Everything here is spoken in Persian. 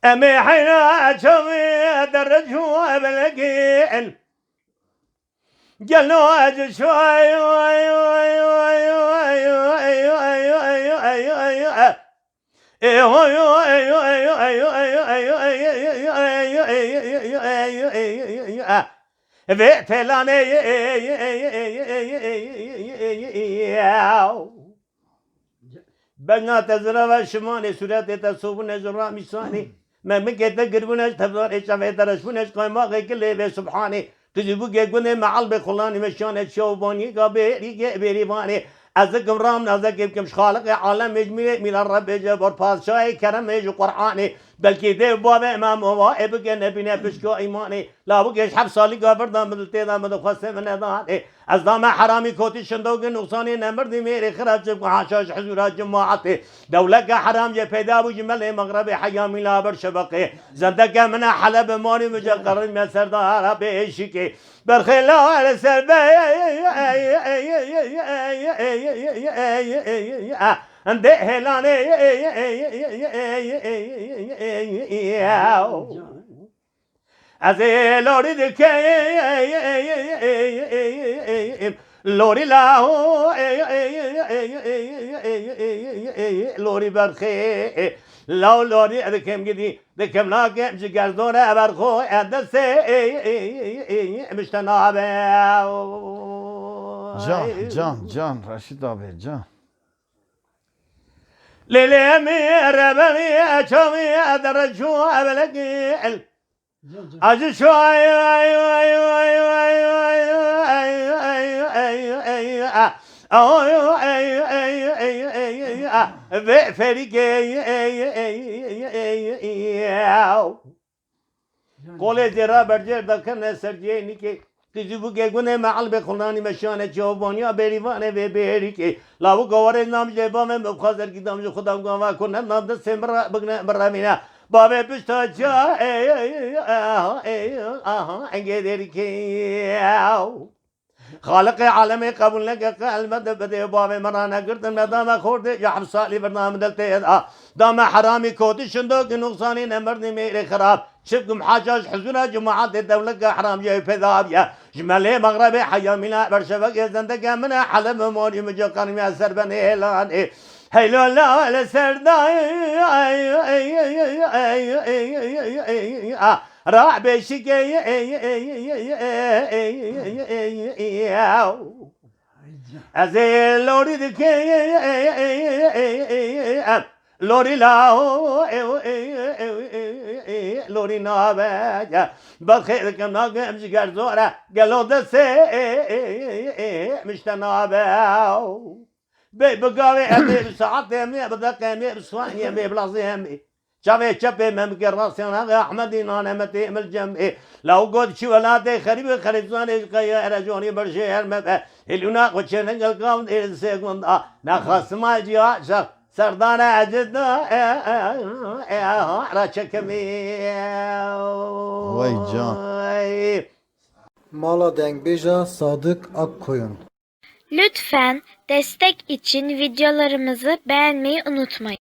أمي حين شوي درجوا بلقين قالوا أجل شوي بنا تزرع شماني سورة تصوبنا زرع ميساني ما مكتة قربوناش تفضل إيشافي درشبوناش قيمة غيكلي بسبحاني تجيبو جيكوني معال بخلاني مشانة شوباني قابيري بيريباني أزكم رام أزكم خالق عالم مجمي من الرب جبر بادشاهي كرم مج قرآني بلكي ده بابا إمام هو إبقى نبينا بشكو إيماني لا بقيش حب صالي قابر دام دلتي دام دخسة من هذا از دام حرامی کوتی شندوق نقصانی نمردی میری خراب جب حاشاش حضورات جماعته دولت حرام جه پیدا بو جمله مغرب حیامی لابر شبقه زندگی من حلب مانی مجقر من سردار بیشکی برخلا على سربه انده هلانه از لوری دکیم لوری لاو لوری برخی لاو لوری دکیم گدی دکیم ناکیم جگردونه برخو ادسه مشتنابه Can Raşit abi can. لیلی ربمی چمی درجو ابلگی از شوی ve ferike قول جرا برجر دکن سرجی نیکی کجبو که گونه معل به خلانی مشانه جوابانیا بریوانه و بری که لاو گواره نام جبا من بخاطر کی دام جو خدا گوا کنه نام دست مرا بگنه برامینه بابا پشتا جا انگه دری که خالق عالم قبول لك قلب بده بابا مرانا قرد دام خورد يا حبصالي برنامج دلتي دام حرامي كوتي شندوق نقصاني نمرني ميري خراب شفكم حاجاج حزونا جماعات الدولة حرام جاي فذاب يا جمالي مغربي حيا منا برشبك زندق من حلب موري مجوكان يا سربني هلان هيلو لا ولا سرداي راح بشكي أزي لوري دكي لوري لاو لوري نابا بخير كم ناقم جگر زورا قالوا دسي مشتنابا بقاوي أمي بساعات أمي بدك أمي بسواني أمي بلازي أمي شافي شافي ممكن راسنا أحمد أنا متى من الجمع لو قد شو ولاده خريب خريبزاني قيا رجوني برشير مبه هلونا قشنا قلقام إرسيكون نخاس ما جاء شاف سردانا عجدنا راشكمي Vay can. Mala Dengbeja Sadık Akkoyun. Lütfen destek için videolarımızı beğenmeyi unutmayın.